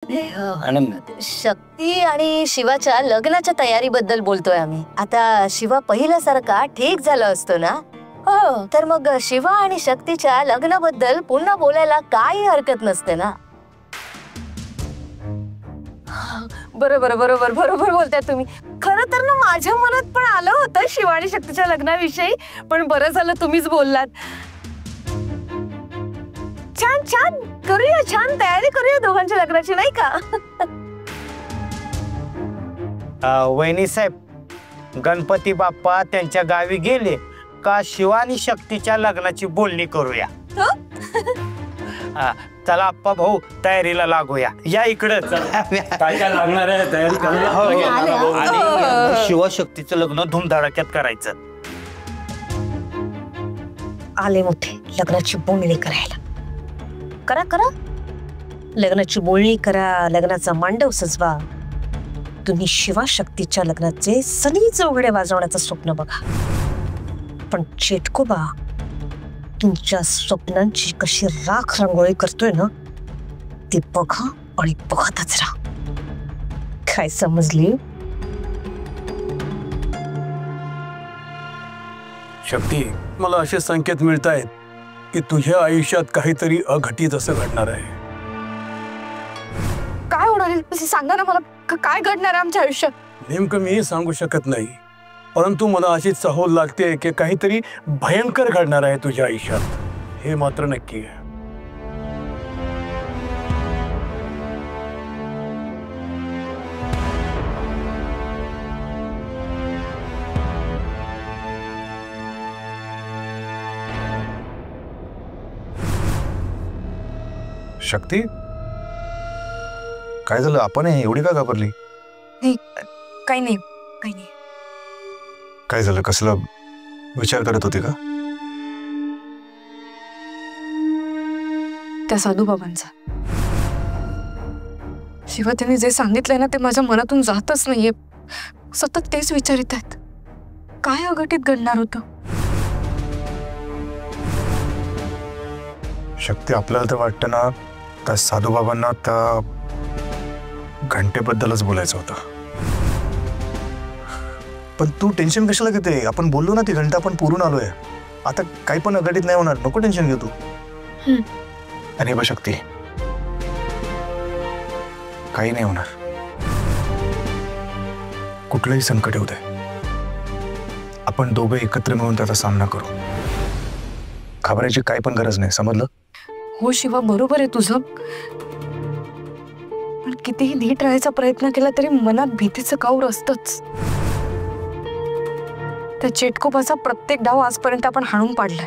आणि शक्ती आणि शिवाच्या लग्नाच्या तयारीबद्दल बोलतोय आम्ही. आता शिवा पहिल्यासारखा ठीक झाला असतो ना, हो, तर मग शिवा आणि शक्तीच्या लग्नाबद्दल पुन्हा बोलायला काही हरकत नसते ना. बरोबर बरोबर बरोबर बोलताय तुम्ही. खरं तर ना माझ्या मनात पण आलं होतं शिवा आणि शक्तीच्या लग्नाविषयी, पण बरं झालं तुम्हीच बोललात. छान छान करूया, छान तयारी करूया दोघांच्या लग्नाची, नाही का? वहिनी साहेब, गणपती बाप्पा त्यांच्या गावी गेले का शिवा आणि शक्तीच्या लग्नाची बोलणी करूया. चला आप्पा भाऊ, तयारीला लागूया. या इकडे. काय काय लागणार आहे तयारी करायला? शिवा शक्तीचं लग्न धुमधडाक्यात करायचं. आले मोठे लग्नाची बोलणी करायला. करा करा, लग्नाची बोलणी करा, लग्नाचा मांडव सजवा. तुम्ही शिवा शक्तीच्या लग्नाचे सनी चौघडे वाजवण्याचं स्वप्न बघा, पण चेटकोबा तुमच्या स्वप्नांची कशी राख रांगोळी करतोय ना, ते बघा आणि बघतच राहा. काय समजली? शक्ती, मला असे संकेत मिळत आहेत की तुझ्या आयुष्यात काहीतरी अघटित असं घडणार आहे. काय होणार आहे सांगा ना मला, काय घडणार आहे आमच्या आयुष्यात? नेमकं मी सांगू शकत नाही, परंतु मला अशी चाहूल लागते की काहीतरी भयंकर घडणार आहे तुझ्या आयुष्यात, हे मात्र नक्की आहे. शक्ती, काय झालं? आपण एवढी का घाबरली? नाही, काही नाही, काही नाही. काय झालं? कसला विचार करत होती का? त्या साधू बाबांचा. शिवा त्यांनी जे सांगितलंय ना, ते माझ्या मनातून जातच नाहीये. सतत तेच विचारित आहेत. काय अघटित घडणार होतं? शक्ती, आपल्याला तर वाटतं ना, त्या साधू बाबांना त्या घंटेबद्दलच बोलायचं होतं. पण तू टेन्शन कशाला घेते? आपण बोललो ना, ती घंटा आपण पुरून आलोय. आता काही पण अघटित नाही होणार, नको टेन्शन घेऊ तू. आणि बघ शक्ती, काही नाही होणार. कुठलंही संकट येऊ दे, आपण दोघं एकत्र मिळून त्याचा सामना करू. घाबरायची काही पण गरज नाही, समजलं? हो शिवा, बरोबर आहे तुझं, पण कितीही नीट राहायचा प्रयत्न केला तरी मनात भीतीचं काऊर असतंच. त्या चेटकोबाचा प्रत्येक डाव आजपर्यंत आपण हाणून पाडलाय.